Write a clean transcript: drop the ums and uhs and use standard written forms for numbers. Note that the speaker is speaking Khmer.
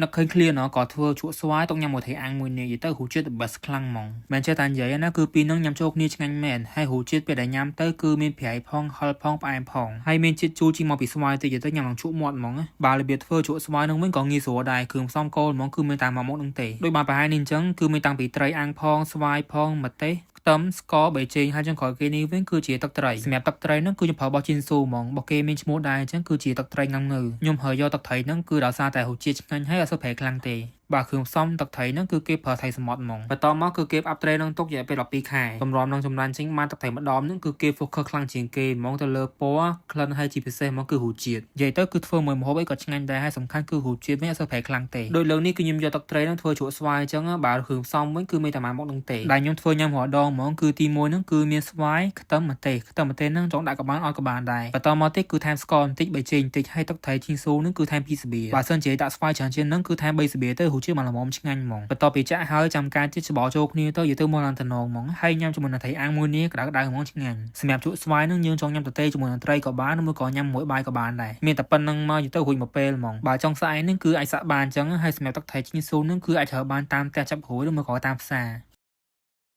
នឹកឃើញឃ្លាណក៏ធ្វើជក់ស្វាយតុកញ៉ាំមួយថៃអាំងមួយនេះទៅហូជាតិ the best ខ្លាំងហ្មងមិនចេះតែនិយាយណាគឺពីរនឹងញ៉ាំចូលគ្នាឆ្ងាញ់មែនហើយហូជាតិពេលដែលញ៉ាំទៅគឺមានប្រៃផងហឹរផងផ្អែមផងហើយមានជាតិជូរជីមកពីស្វាយតិចទៅញ៉ាំឡើងជក់មាត់ហ្មងបើរបៀបធ្វើជក់ស្វាយនឹងវិញក៏ងាយស្រួលដែរគ្រឿងផ្សំគោលហ្មងគឺមានតែមួយមុខនឹងទេដូចបានប្រហែលនេះអញ្ចឹងគឺមានតាំងពីត្រីអាំងផងស្វាយផងម្ទេសខ្ទឹមស្ករប៊ីចេងហើយចឹងក្រោយគេនេះវិញគឺជាទឹកត្រីសម្រាប់ទឹកត្រីហ្នឹងគឺខ្ញុំប្រើរបស់ជីនស៊ូហ្មងរបស់គេមានឈ្មោះដែរអញ្ចឹងគឺជាទឹកត្រីងងើខ្ញុំហើយយកទឹកត្រីហ្នឹងគឺដោយសារតែរសជាតិឆ្ងាញ់ហើយអត់សូវប្រៃខ្លាំងទេបាទគ្រឿងផ្សំទឹកត្រីហ្នឹងគឺគេប្រើត្រីសមុទ្រហ្មងបន្ទាប់មកគឺគេផ្អាប់ត្រីហ្នឹងទុករយៈពេល12ខែតម្រាំនឹងចម្រាញ់ចេញបានទឹកត្រីម្ដងហ្នឹងគឺគេ focus ខ្លាំងជាងគេហ្មងទៅលើពណ៌ក្លិនហើយជាពិសេសមកគឺរសជាតិនិយាយទៅគឺធ្វើមួយម្ហូបអីក៏ឆ្ងាញ់ដែរហើយសំខាន់គឺរសជាតិវិញអត់សូវប្រៃខ្លាំងទេដោយលើនេះគឺខ្ញុំយកទឹកត្រីហ្នឹងធ្វើជ្រក់ស្វាយអញ្ចឹងបើគ្រឿងផ្សំវិញគឺមានតែមួយមុខហ្នឹងទេដែលខ្ញុំធ្វើញ៉ាំរាល់ដងហ្មងគឺទី1ហ្នឹងគឺមានស្វាយខ្ទឹមម្ទេសហ្នឹងចង់ដាក់ក៏បានអត់ក៏បានដែរបន្តមកទៀតគឺថែមស្ករបន្តិចប៊ីចេងបន្តិចហើយទឹកត្រីជីងស៊ូហ្នឹងគឺថែម2ស្បៀបើសិនជាដាក់ស្វាយច្រើនជាងហ្នឹងគឺថែម3ស្បៀទៅរសជាតិមកល្មមឆ្ងាញ់ហ្មងបន្ទាប់ពីចាក់ហើយចាំការទៀតច្បល់ចូលគ្នាទៅយកទៅមកឡើងតំណងហ្មងហើយញ៉ាំជាមួយនឹងត្រីអាំងមួយនេះក្តៅៗហ្មងឆ្ងាញ់សម្រាប់ជក់ស្វាយហ្នឹងយើងចង់ញ៉ាំតទេជាមួយនឹងត្រីក៏បានឬមួយក៏ញ៉ាំមួយបាយក៏បានដែរមានតែប៉ុណ្្នឹងមកយកទៅរួចមួយពេលហ្មងបើចង់ស្អែកហ្នឹងគឺអាចសាក់បានអញ្ចឹងហើយសម្រាប់ទឹកត្រីជីងស៊ូហ្នឹងគឺអាចប្រើបានតាមផ្ទះចាប់ក្រួយឬមួយក៏តាមផ្សារ